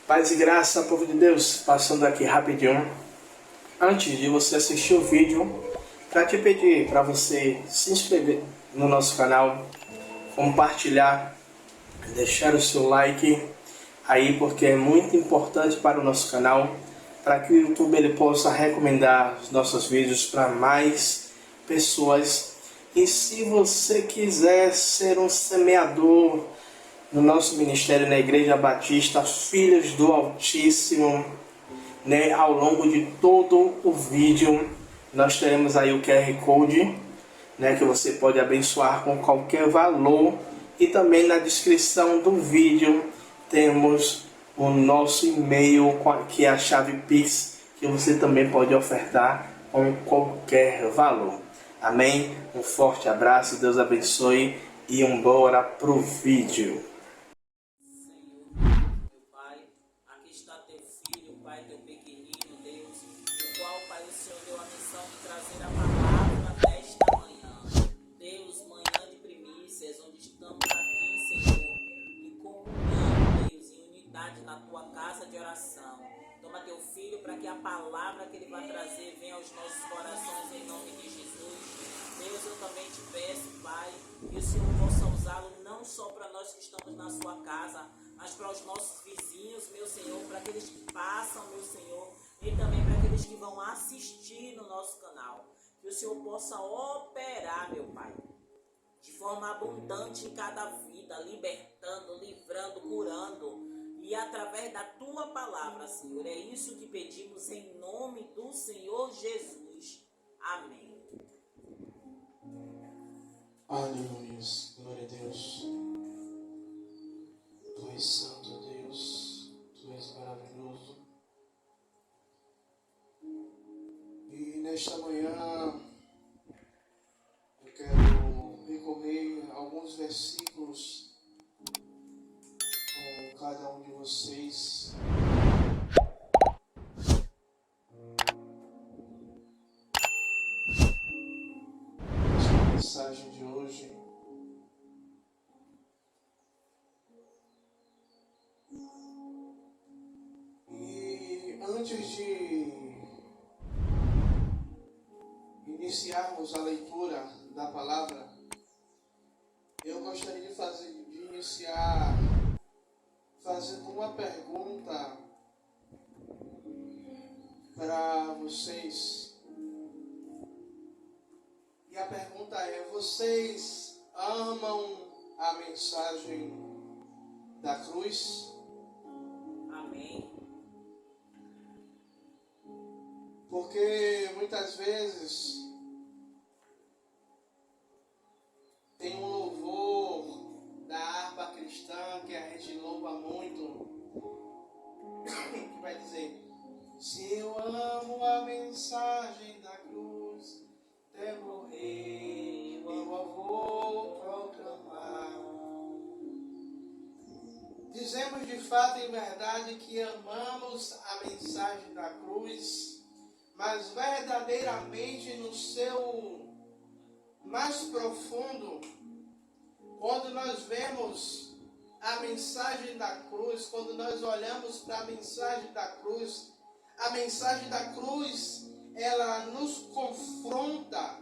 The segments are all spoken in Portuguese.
Paz e graça, povo de Deus, passando aqui rapidinho. Antes de você assistir o vídeo, para te pedir para você se inscrever no nosso canal, compartilhar, deixar o seu like aí, porque é muito importante para o nosso canal, para que o YouTube ele possa recomendar os nossos vídeos para mais pessoas. E se você quiser ser um semeador no nosso ministério na Igreja Batista Filhos do Altíssimo, né, ao longo de todo o vídeo nós teremos aí o QR Code, né, que você pode abençoar com qualquer valor, e também na descrição do vídeo temos o nosso e-mail, que é a chave Pix, que você também pode ofertar com qualquer valor. Amém? Um forte abraço, Deus abençoe e bora pro vídeo. Pai, teu pequenino, Deus, o qual, Pai, o Senhor deu a missão de trazer a palavra desta manhã. Deus, manhã de primícias, onde estamos aqui, Senhor, e comunhando, Deus, em unidade na tua casa de oração. Toma teu filho para que a palavra que ele vai trazer venha aos nossos corações em nome de Jesus. Deus, eu também te peço, Pai, que o Senhor possa usá-lo não só para nós que estamos na sua casa, mas para os nossos vizinhos, meu Senhor, para aqueles que passam, meu Senhor, e também para aqueles que vão assistir no nosso canal. Que o Senhor possa operar, meu Pai, de forma abundante em cada vida, libertando, livrando, curando, e através da tua palavra, Senhor. É isso que pedimos em nome do Senhor Jesus. Amém. Aleluia, glória a Deus. Tu és santo, Deus, Tu és maravilhoso. E nesta manhã eu quero recorrer a alguns versículos com cada um de vocês. Esta mensagem de hoje e antes de iniciarmos a leitura da palavra, eu gostaria de iniciar fazendo uma pergunta para vocês. E a pergunta é: vocês amam a mensagem da cruz? Amém. Porque muitas vezes tem um louvor da harpa cristã que a gente louva muito, que vai dizer: se eu amo a mensagem da cruz, até morrer eu a vou proclamar. Dizemos de fato e verdade que amamos a mensagem da cruz, mas verdadeiramente no seu mais profundo, quando nós vemos a mensagem da cruz, quando nós olhamos para a mensagem da cruz, ela nos confronta,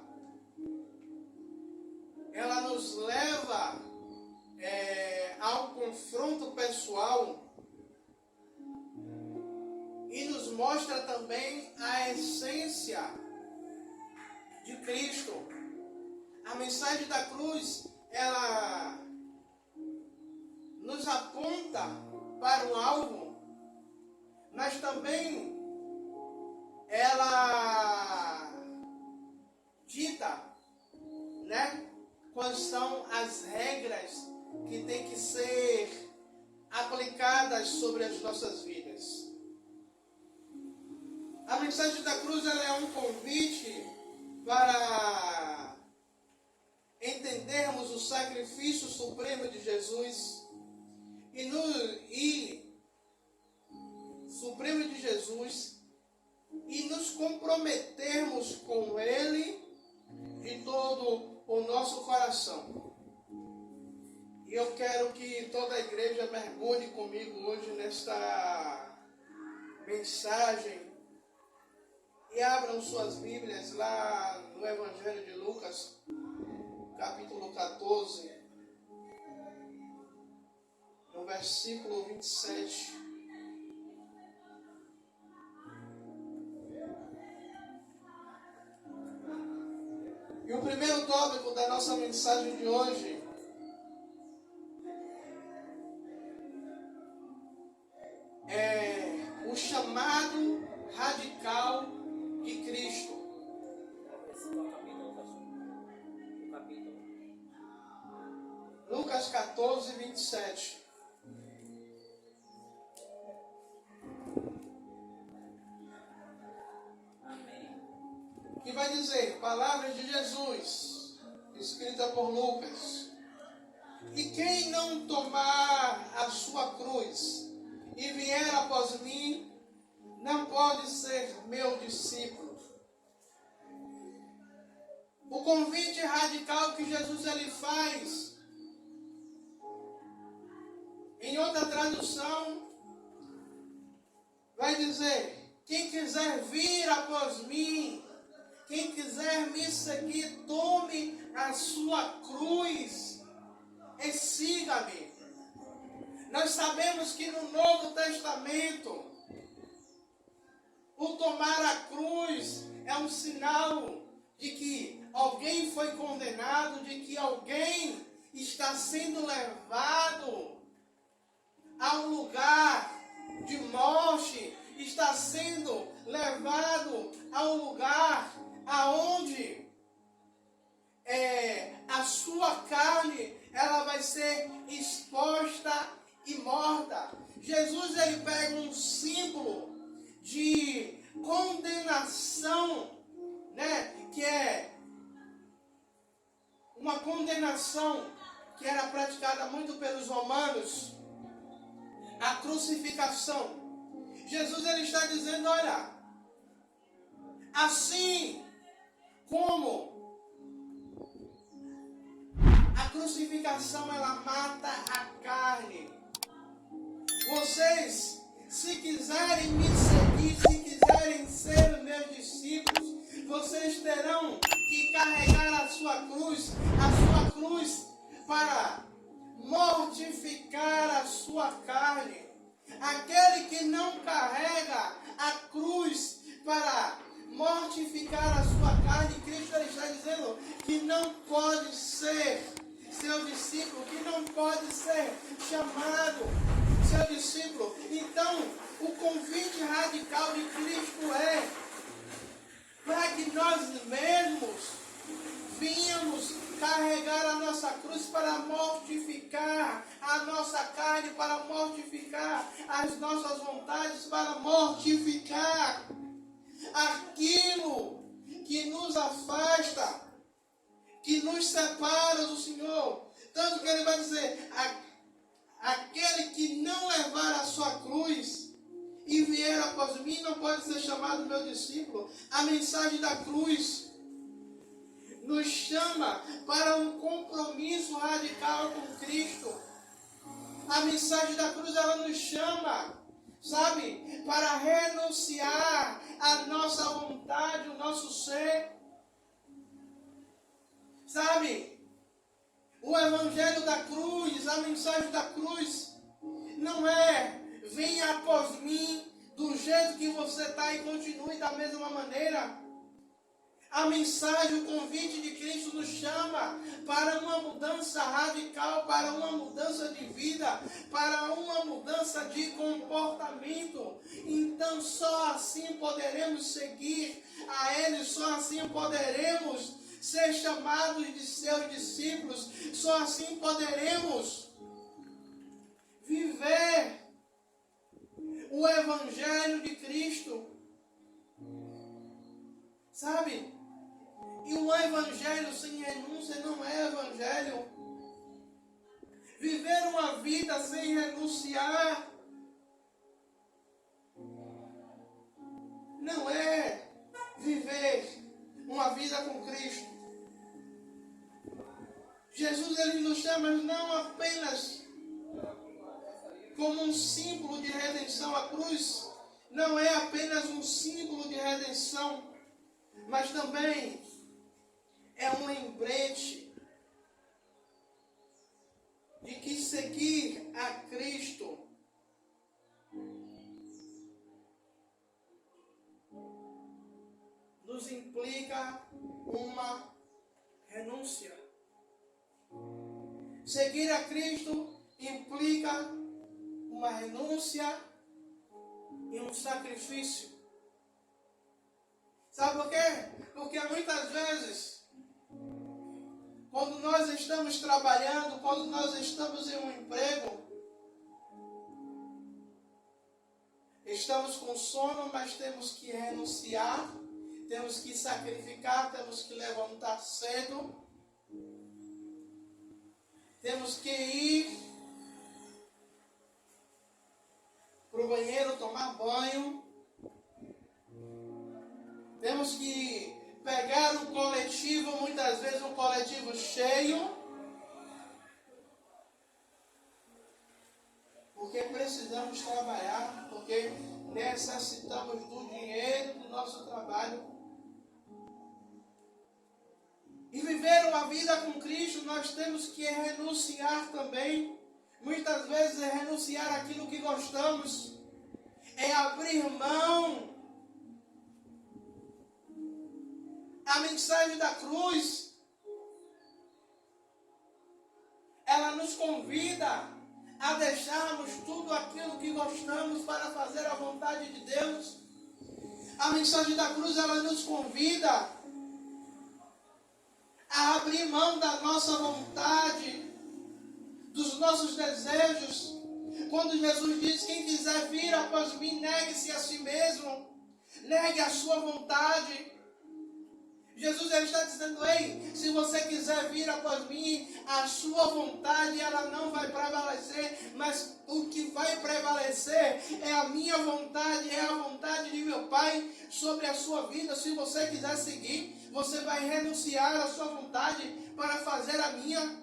ela nos leva ao confronto pessoal e nos mostra também a essência de Cristo. A mensagem da cruz, ela nos aponta para o alvo, mas também ela dita, né, quais são as regras que têm que ser aplicadas sobre as nossas vidas. A mensagem da cruz, ela é um convite para entendermos o sacrifício supremo de Jesus e nos comprometermos com Ele de todo o nosso coração. E eu quero que toda a igreja mergulhe comigo hoje nesta mensagem e abram suas Bíblias lá no Evangelho de Lucas, capítulo 14, no versículo 27. E o primeiro tópico da nossa mensagem de hoje é o chamado radical de Cristo. Lucas 14, 27. Que vai dizer, palavras de Jesus, escrita por Lucas. E quem não tomar a sua cruz e vier após mim, não pode ser meu discípulo. O convite radical que Jesus ele faz, em outra tradução, vai dizer, quem quiser vir após mim, quem quiser me seguir, tome a sua cruz e siga-me. Nós sabemos que no Novo Testamento, o tomar a cruz é um sinal de que alguém foi condenado, de que alguém está sendo levado a um lugar de morte, está sendo levado a um lugar aonde a sua carne ela vai ser exposta e morta. Jesus ele pega um símbolo de condenação, né, que é uma condenação que era praticada muito pelos romanos, a crucificação. Jesus ele está dizendo, olha, assim como a crucificação ela mata a carne, vocês, se quiserem me seguir, se quiserem ser meus discípulos, vocês terão que carregar a sua cruz para mortificar a sua carne. Aquele que não carrega a cruz para mortificar a sua carne, Cristo está dizendo que não pode ser seu discípulo, que não pode ser chamado seu discípulo. Então, o convite radical de Cristo é para que nós mesmos venhamos carregar a nossa cruz para mortificar a nossa carne, para mortificar as nossas vontades, para mortificar aquilo que nos afasta, que nos separa do Senhor. Tanto que ele vai dizer, aquele que não levar a sua cruz e vier após mim não pode ser chamado meu discípulo. A mensagem da cruz nos chama para um compromisso radical com Cristo. A mensagem da cruz ela nos chama, sabe, para renunciar a nossa vontade, o nosso ser. Sabe, o evangelho da cruz, a mensagem da cruz, não é venha após mim do jeito que você está e continue da mesma maneira. A mensagem, o convite de Cristo nos chama para uma mudança radical, para uma mudança de vida, para uma mudança de comportamento. Então só assim poderemos seguir a Ele, só assim poderemos ser chamados de seus discípulos, só assim poderemos viver o Evangelho de Cristo. Sabe? E um evangelho sem renúncia não é evangelho. Viver uma vida sem renunciar não é viver uma vida com Cristo. Jesus ele nos chama não apenas como um símbolo de redenção. A cruz não é apenas um símbolo de redenção, mas também é um lembrete de que seguir a Cristo nos implica uma renúncia. Seguir a Cristo implica uma renúncia e um sacrifício. Sabe por quê? Porque muitas vezes, quando nós estamos trabalhando, quando nós estamos em um emprego, estamos com sono, mas temos que renunciar, temos que sacrificar, temos que levantar cedo, temos que ir para o banheiro tomar banho, temos que pegar um coletivo, muitas vezes um coletivo cheio, porque precisamos trabalhar, porque necessitamos do dinheiro do nosso trabalho. E viver uma vida com Cristo, nós temos que renunciar também. Muitas vezes é renunciar àquilo que gostamos, é abrir mão. A mensagem da cruz, ela nos convida a deixarmos tudo aquilo que gostamos para fazer a vontade de Deus. A mensagem da cruz, ela nos convida a abrir mão da nossa vontade, dos nossos desejos. Quando Jesus diz: quem quiser vir após mim, negue-se a si mesmo, negue a sua vontade. Jesus está dizendo: ei, se você quiser vir após mim, a sua vontade ela não vai prevalecer, mas o que vai prevalecer é a minha vontade, é a vontade de meu Pai sobre a sua vida. Se você quiser seguir, você vai renunciar à sua vontade para fazer a minha.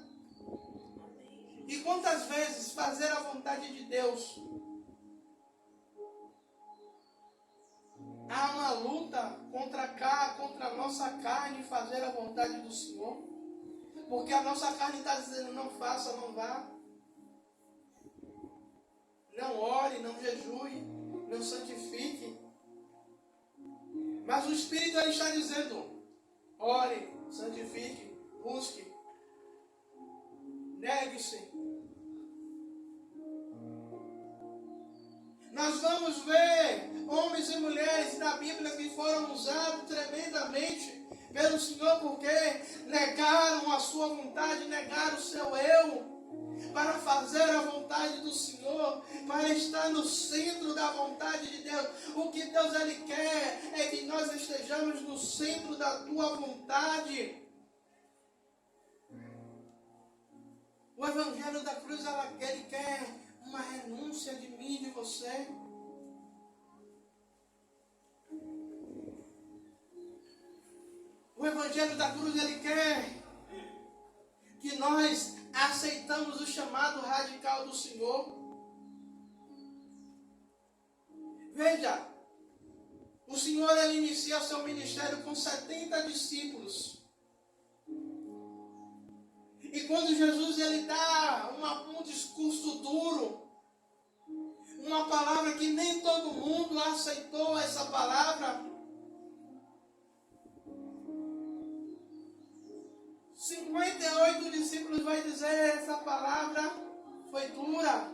E quantas vezes fazer a vontade de Deus, há uma luta contra a nossa carne, fazer a vontade do Senhor. Porque a nossa carne está dizendo: não faça, não vá. Não ore, não jejue, não santifique. Mas o Espírito ele está dizendo: ore, santifique, busque, negue-se. Nós vamos ver homens e mulheres na Bíblia que foram usados tremendamente pelo Senhor, porque negaram a sua vontade, negaram o seu eu, para fazer a vontade do Senhor, para estar no centro da vontade de Deus. O que Deus ele quer é que nós estejamos no centro da tua vontade. O Evangelho da Cruz ele quer uma renúncia de mim e de você. O Evangelho da Cruz ele quer que nós aceitamos o chamado radical do Senhor. Veja, o Senhor ele inicia o seu ministério com 70 discípulos. E quando Jesus ele dá um discurso duro, uma palavra que nem todo mundo aceitou essa palavra, 58 discípulos vai dizer: essa palavra foi dura.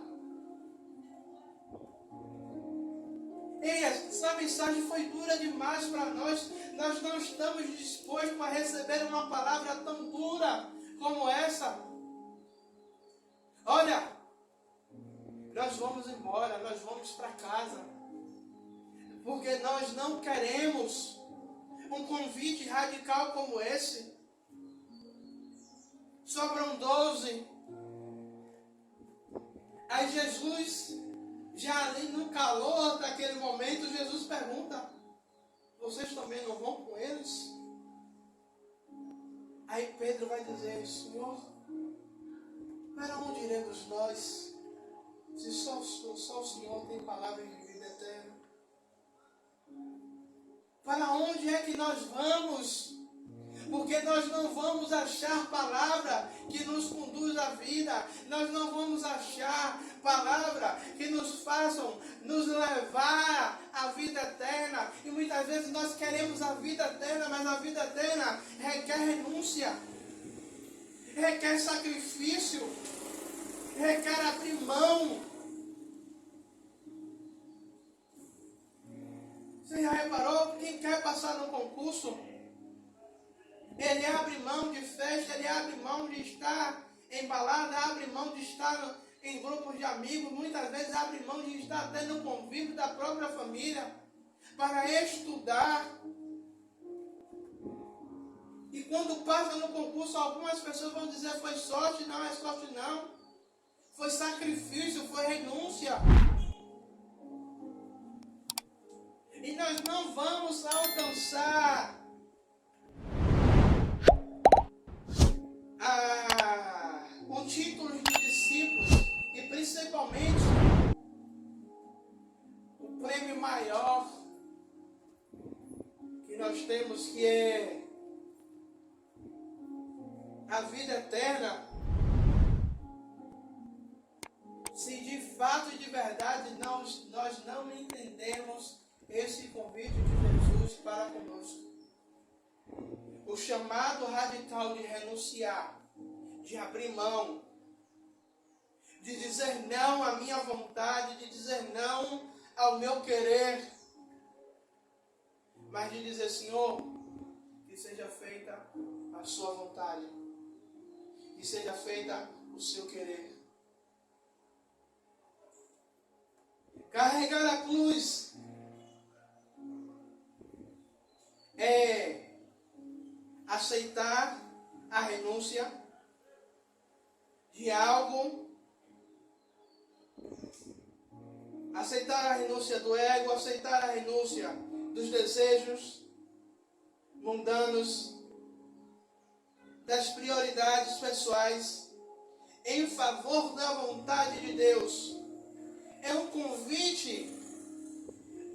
Ei, essa mensagem foi dura demais para nós. Nós não estamos dispostos a receber uma palavra tão dura como essa. Olha, nós vamos embora, nós vamos para casa, porque nós não queremos um convite radical como esse. Sobram 12. Aí Jesus, já ali no calor daquele momento, Jesus pergunta: vocês também não vão com eles? Aí Pedro vai dizer: Senhor, Para onde iremos nós, se só o Senhor tem palavras de vida eterna? Para onde é que nós vamos? Porque nós não vamos achar palavra que nos conduz à vida. Nós não vamos achar palavra que nos façam nos levar à vida eterna. E muitas vezes nós queremos a vida eterna, mas a vida eterna requer renúncia, requer sacrifício, requer abrir mão. Você já reparou? Quem quer passar no concurso, ele abre mão de festa, ele abre mão de estar em balada, abre mão de estar em grupos de amigos, muitas vezes abre mão de estar até no convívio da própria família, para estudar. E quando passa no concurso, algumas pessoas vão dizer: foi sorte. Não é sorte não, foi sacrifício, foi renúncia. E nós não vamos alcançar o título de discípulos, e principalmente o prêmio maior que nós temos, que é a vida eterna, se de fato e de verdade nós não entendemos esse convite de Jesus para conosco. O chamado radical de renunciar, de abrir mão, de dizer não à minha vontade, de dizer não ao meu querer, mas de dizer: Senhor, que seja feita a sua vontade, que seja feita o seu querer. Carregar a cruz é aceitar a renúncia de algo, aceitar a renúncia do ego, aceitar a renúncia dos desejos mundanos, das prioridades pessoais, em favor da vontade de Deus. É um convite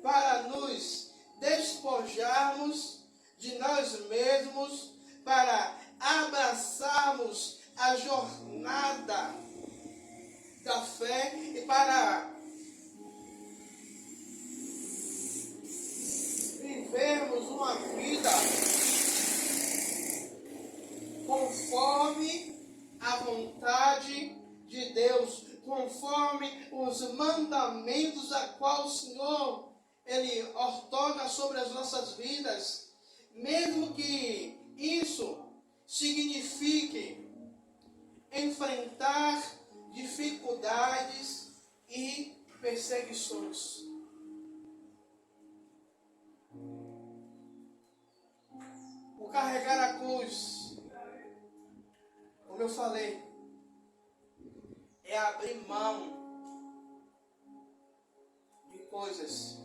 para nos despojarmos de nós mesmos, para abraçarmos a jornada da fé e para vivermos uma vida conforme a vontade de Deus, conforme os mandamentos a qual o Senhor Ele ortona sobre as nossas vidas, mesmo que isso signifique enfrentar dificuldades e perseguições. O carregar a cruz, como eu falei, é abrir mão de coisas.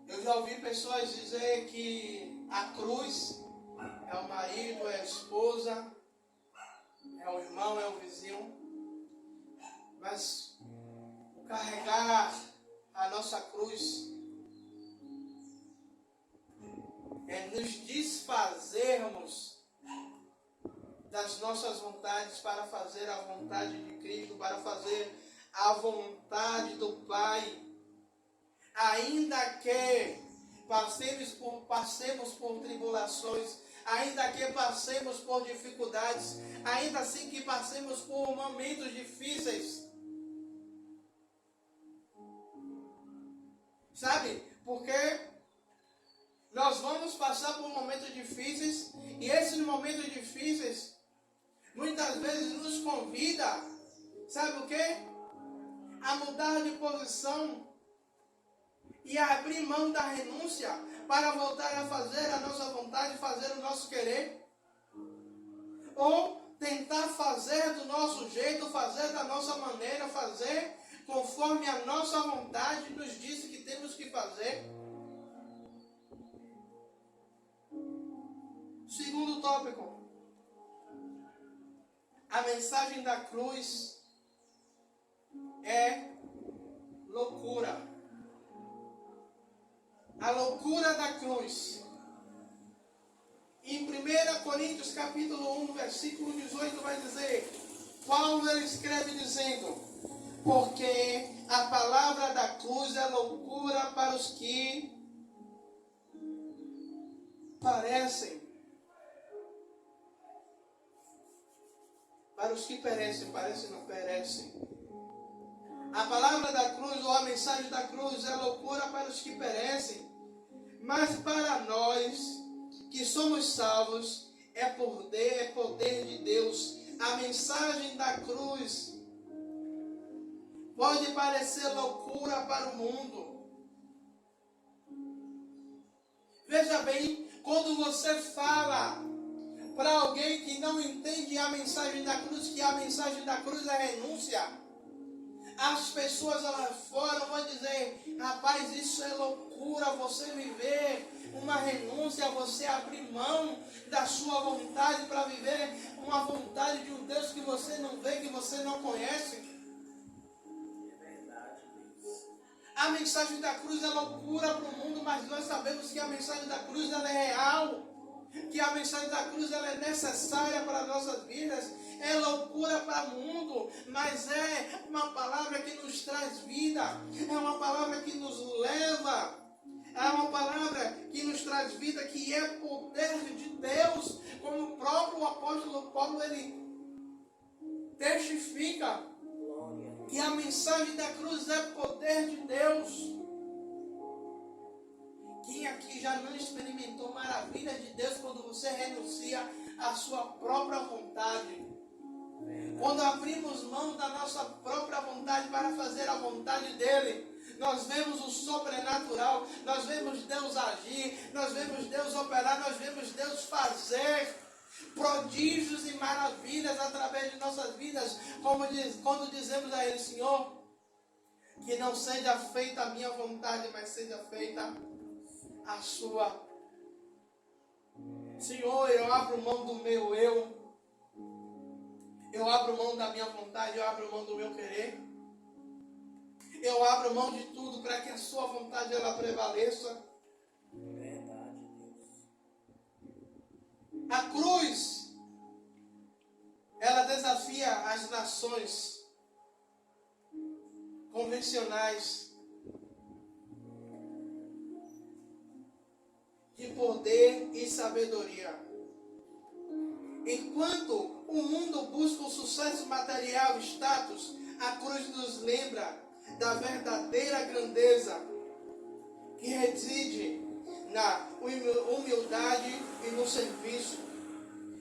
Eu já ouvi pessoas dizer que a cruz é o marido, é a esposa, é o irmão, é o vizinho. Mas o carregar a nossa cruz é nos desfazermos das nossas vontades para fazer a vontade de Cristo, para fazer a vontade do Pai. Ainda que passemos por tribulações, ainda que passemos por dificuldades, ainda assim que passemos por momentos difíceis. Sabe? Porque nós vamos passar por momentos difíceis, e esses momentos difíceis muitas vezes nos convida, sabe o quê? A mudar de posição e a abrir mão da renúncia para voltar a fazer a nossa vontade, fazer o nosso querer. Ou tentar fazer do nosso jeito, fazer da nossa maneira, fazer conforme a nossa vontade nos disse que temos que fazer. Segundo tópico: A mensagem da cruz é loucura. A loucura da cruz. Em 1 Coríntios capítulo 1, versículo 18 vai dizer, Paulo ele escreve dizendo, porque a palavra da cruz é loucura para os que parecem. Para os que perecem, parecem não perecem. A palavra da cruz ou a mensagem da cruz é loucura para os que perecem, mas para nós que somos salvos é poder de Deus. A mensagem da cruz pode parecer loucura para o mundo. Veja bem, quando você fala para alguém que não entende a mensagem da cruz, que a mensagem da cruz é renúncia, as pessoas lá fora vão dizer, rapaz, isso é loucura, você viver uma renúncia, você abrir mão da sua vontade para viver uma vontade de um Deus que você não vê, que você não conhece. É verdade, Deus. A mensagem da cruz é loucura para o mundo, mas nós sabemos que a mensagem da cruz ela é real, que a mensagem da cruz ela é necessária para as nossas vidas. É loucura para o mundo, mas é uma palavra que nos traz vida, é uma palavra que nos leva, é uma palavra que nos traz vida, que é poder de Deus, como o próprio apóstolo Paulo ele testifica, Glória. que a mensagem da cruz é poder de Deus. Quem aqui já não experimentou maravilha de Deus quando você renuncia à sua própria vontade? Quando abrimos mão da nossa própria vontade para fazer a vontade dele, nós vemos o sobrenatural, nós vemos Deus agir, nós vemos Deus operar, nós vemos Deus fazer prodígios e maravilhas através de nossas vidas, quando dizemos a Ele, Senhor, que não seja feita a minha vontade, mas seja feita a sua. Senhor, eu abro mão do meu eu abro mão da minha vontade, eu abro mão do meu querer, eu abro mão de tudo para que a sua vontade ela prevaleça. Verdade, Deus. A cruz, ela desafia as nações convencionais de poder e sabedoria. Enquanto o mundo busca o sucesso material e status, a cruz nos lembra da verdadeira grandeza que reside na humildade e no serviço.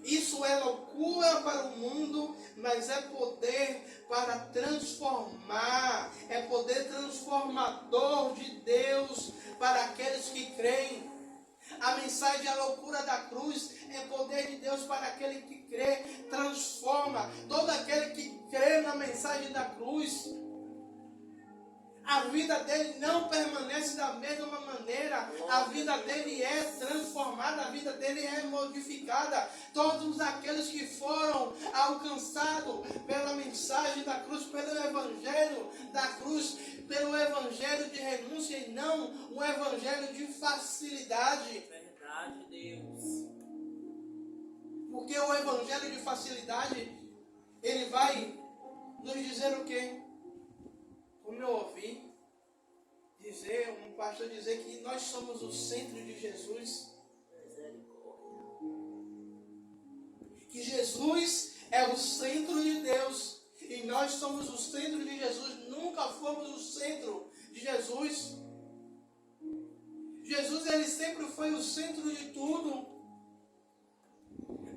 Isso é loucura para o mundo, mas é poder para transformar, é poder transformador de Deus para aqueles que creem. A mensagem, a loucura da cruz é poder de Deus para aquele que crê, transforma. Todo aquele que crê na mensagem da cruz, a vida dele não permanece da mesma maneira, a vida dele é transformada, a vida dele é modificada. Todos aqueles que foram alcançados pela mensagem da cruz, pelo evangelho da cruz, pelo evangelho de renúncia e não o evangelho de facilidade. Verdade, Deus. Porque o evangelho de facilidade, ele vai nos dizer o quê? Como eu ouvi um pastor dizer que nós somos o centro de Jesus. Misericórdia. Que Jesus é o centro de Deus. E nós somos o centro de Jesus. Nunca fomos o centro de Jesus. Jesus, ele sempre foi o centro de tudo.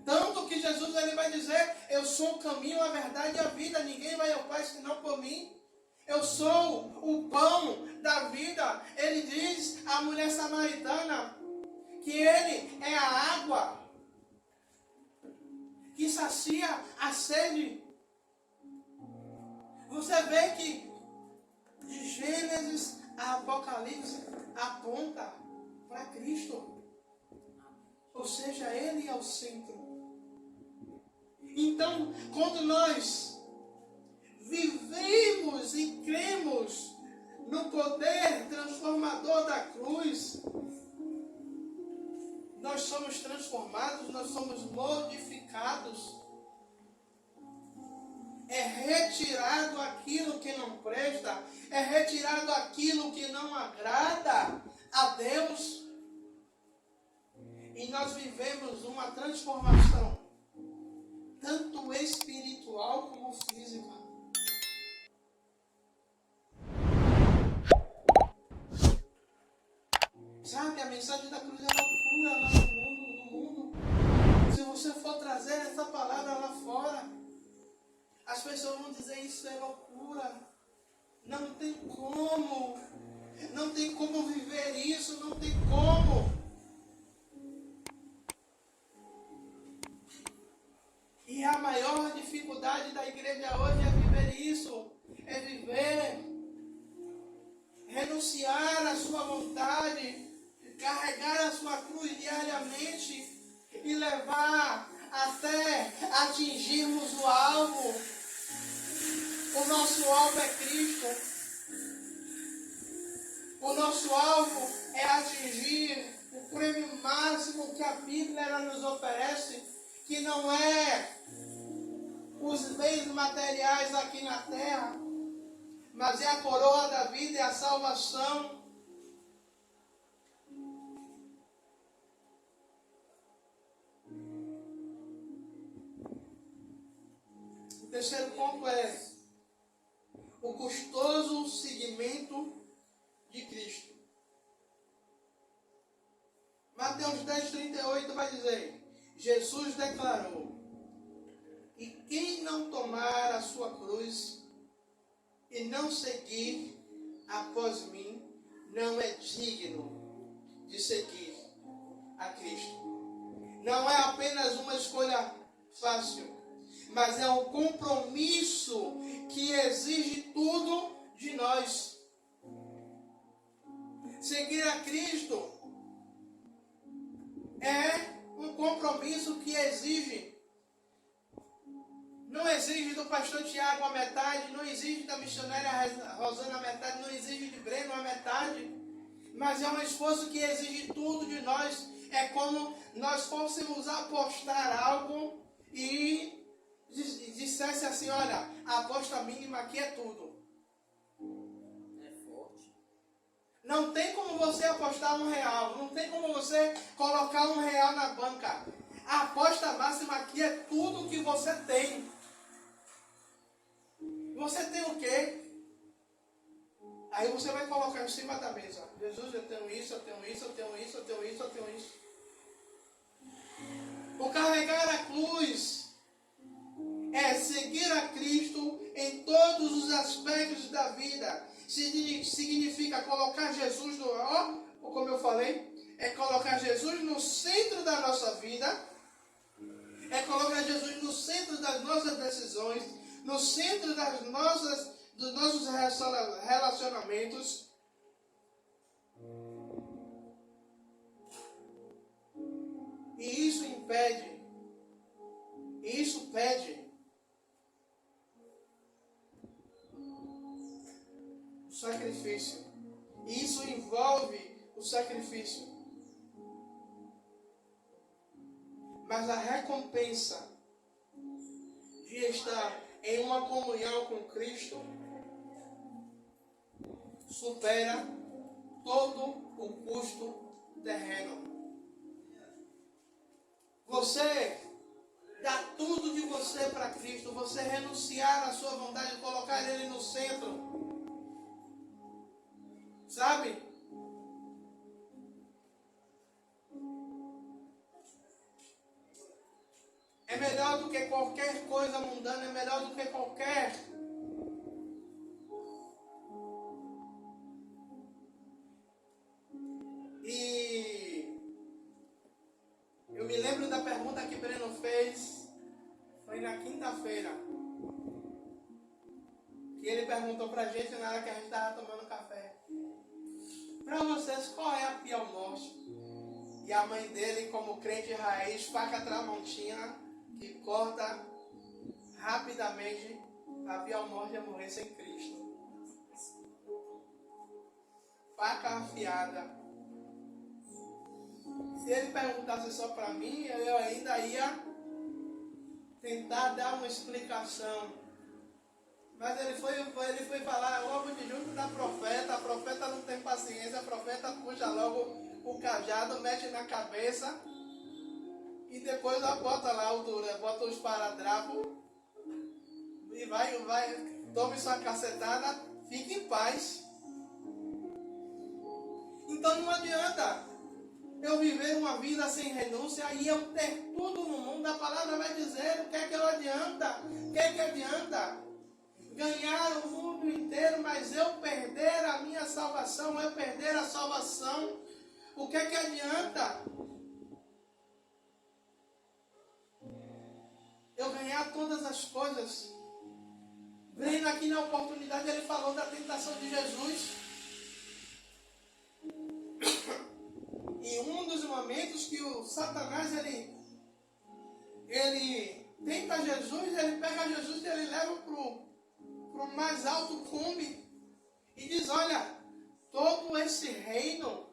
Tanto que Jesus ele vai dizer, eu sou o caminho, a verdade e a vida. Ninguém vai ao Pai senão por mim. Eu sou o pão da vida. Ele diz à mulher samaritana que ele é a água que sacia a sede. Você vê que de Gênesis a Apocalipse aponta para Cristo. Ou seja, ele é o centro. Então, quando nós vivemos e cremos no poder transformador da cruz, nós somos transformados, nós somos modificados. É retirado aquilo que não presta, é retirado aquilo que não agrada a Deus. E nós vivemos uma transformação, tanto espiritual como física. Sabe, a mensagem da cruz é loucura lá no mundo. Se você for trazer essa palavra lá fora, as pessoas vão dizer isso é loucura. Não tem como. Não tem como viver isso, não tem como. E a maior dificuldade da igreja hoje é viver isso. É viver, renunciar à sua vontade, carregar a sua cruz diariamente e levar até atingirmos o alvo. O nosso alvo é Cristo. O nosso alvo é atingir o prêmio máximo que a Bíblia nos oferece, que não é os bens materiais aqui na terra, mas é a coroa da vida e a salvação. O terceiro ponto é o custoso seguimento de Cristo. Mateus 10:38 vai dizer: Jesus declarou: e quem não tomar a sua cruz e não seguir após mim, não é digno de seguir a Cristo. Não é apenas uma escolha fácil, mas é um compromisso que exige tudo de nós. Seguir a Cristo é um compromisso que exige. Não exige do pastor Tiago a metade, não exige da missionária Rosana a metade, não exige de Breno a metade, mas é um esforço que exige tudo de nós. É como nós fôssemos apostar algo e dissesse assim: olha, a aposta mínima aqui é tudo. É forte. Não tem como você apostar R$1, não tem como você colocar R$1 na banca. A aposta máxima aqui é tudo que você tem. Você tem o quê? Aí você vai colocar em cima da mesa: Jesus, eu tenho isso, eu tenho isso, eu tenho isso, eu tenho isso, eu tenho isso. O carregar a cruz é seguir a Cristo em todos os aspectos da vida. Significa colocar Jesus como eu falei, é colocar Jesus no centro da nossa vida, é colocar Jesus no centro das nossas decisões, no centro dos nossos relacionamentos. E isso impede, e isso pede o sacrifício. E isso envolve o sacrifício. Mas a recompensa de estar em uma comunhão com Cristo supera todo o custo terreno. Você dá tudo de você para Cristo, você renunciar à sua vontade, colocar Ele no centro. Sabe? É melhor do que qualquer coisa mundana, é melhor do que qualquer. E eu me lembro da pergunta que Breno fez, foi na quinta-feira, que ele perguntou pra gente na hora que a gente estava tomando café: para vocês, qual é a pior morte? E a mãe dele, como crente raiz, faca tramontina, que corta rapidamente a pior morte é morrer sem Cristo. Faca afiada. Se ele perguntasse só para mim, eu ainda ia tentar dar uma explicação. Mas ele foi falar logo de junto da profeta. A profeta não tem paciência, a profeta puxa logo o cajado, mete na cabeça e depois bota lá bota o esparadrapo e vai, tome sua cacetada, fique em paz. Então não adianta eu viver uma vida sem renúncia e eu ter tudo no mundo. A palavra vai dizer o que é que eu adianta. O que é que adianta ganhar o mundo inteiro, mas eu perder a minha salvação, eu perder a salvação? O que é que adianta eu ganhar todas as coisas? Vendo aqui na oportunidade, ele falou da tentação de Jesus. E um dos momentos que o Satanás, ele tenta Jesus, ele pega Jesus e ele leva para o mais alto cume e diz: olha, todo esse reino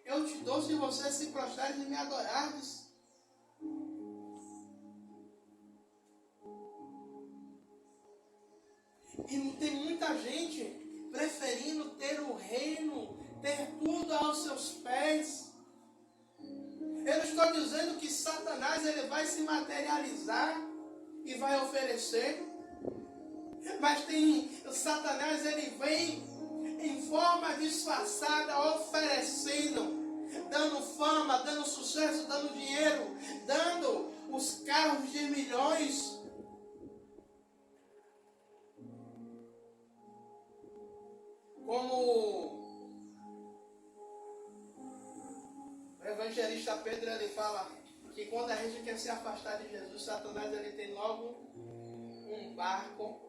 eu te dou se você se prostrares e me adorares. E tem muita gente preferindo ter o reino, ter tudo aos seus pés. Eu não estou dizendo que Satanás ele vai se materializar e vai oferecer. Mas Satanás ele vem em forma disfarçada oferecendo, dando fama, dando sucesso, dando dinheiro, dando os carros de milhões. Como o evangelista Pedro ele fala que quando a gente quer se afastar de Jesus, Satanás ele tem logo um barco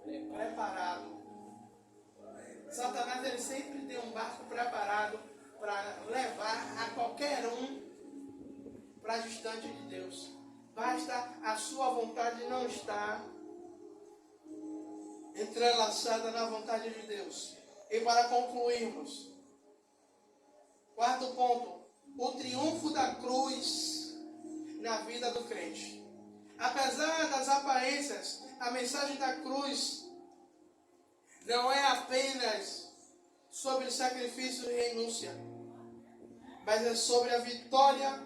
preparado. Satanás ele sempre tem um barco preparado para levar a qualquer um para distante de Deus. Basta a sua vontade não estar entrelaçada na vontade de Deus. E para concluirmos, quarto ponto, o triunfo da cruz na vida do crente. Apesar das aparências, a mensagem da cruz não é apenas sobre sacrifício e renúncia, mas é sobre a vitória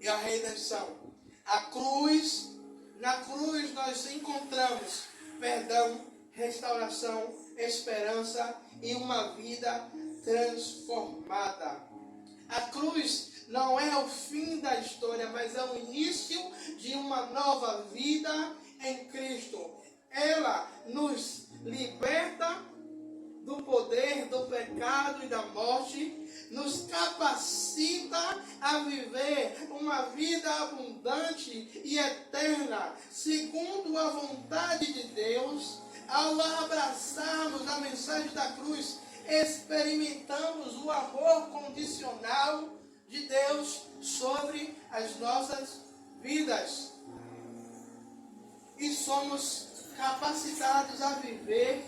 e a redenção. Na cruz nós encontramos perdão, restauração, esperança e uma vida transformada. A cruz não é o fim da história, mas é o início de uma nova vida em Cristo. Ela nos liberta do poder do pecado e da morte, nos capacita a viver uma vida abundante e eterna, segundo a vontade de Deus. Ao abraçarmos a mensagem da cruz, experimentamos o amor condicional de Deus sobre as nossas vidas. E somos capacitados a viver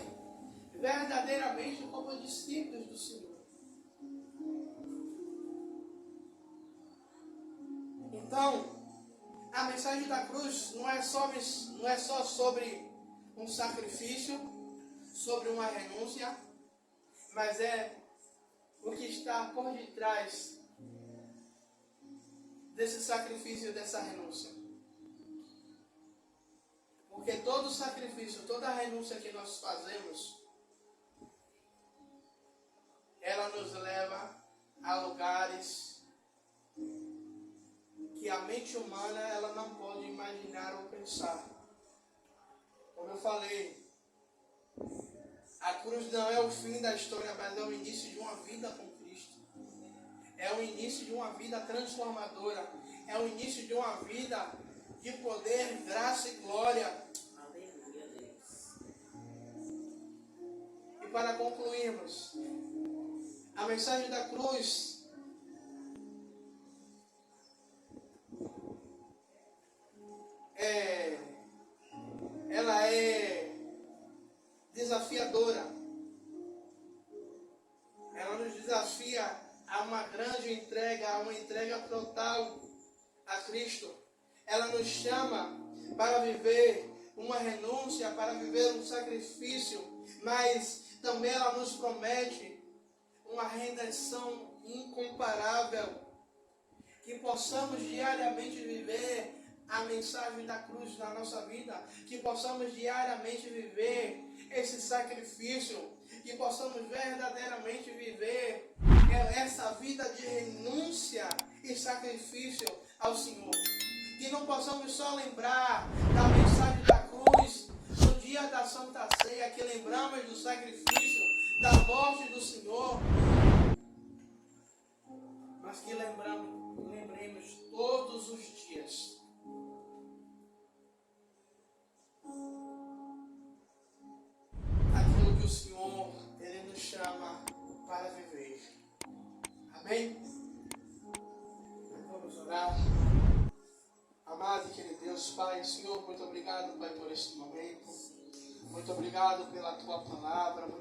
verdadeiramente como discípulos do Senhor. Então, a mensagem da cruz não é só sobre um sacrifício, sobre uma renúncia, mas é o que está por detrás desse sacrifício e dessa renúncia. Porque todo sacrifício, toda renúncia que nós fazemos, ela nos leva a lugares que a mente humana ela não pode imaginar ou pensar. Como eu falei, a cruz não é o fim da história, mas é o início de uma vida com Cristo. É o início de uma vida transformadora. É o início de uma vida de poder, graça e glória. Aleluia, Deus. E para concluirmos, a mensagem da cruz desafia a uma grande entrega, a uma entrega total a Cristo. Ela nos chama para viver uma renúncia, para viver um sacrifício, mas também ela nos promete uma redenção incomparável, que possamos diariamente viver a mensagem da cruz na nossa vida, que possamos diariamente viver esse sacrifício, que possamos verdadeiramente viver essa vida de renúncia e sacrifício ao Senhor. Que não possamos só lembrar da mensagem da cruz no dia da Santa Ceia, que lembramos do sacrifício, da morte do Senhor, mas que lembremos todos os dias aquilo que o Senhor, Ele nos chama para viver. Amém? Vamos orar. Amado e querido Deus, Pai, Senhor, muito obrigado, Pai, por este momento. Muito obrigado pela Tua palavra.